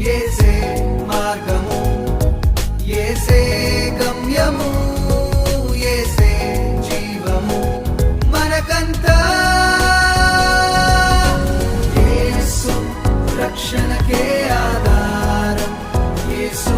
యేసే మార్గము, యేసే గమ్యము, యేసే జీవము మనకంతా. యేసు రక్షణకే ఆధారం, యేసు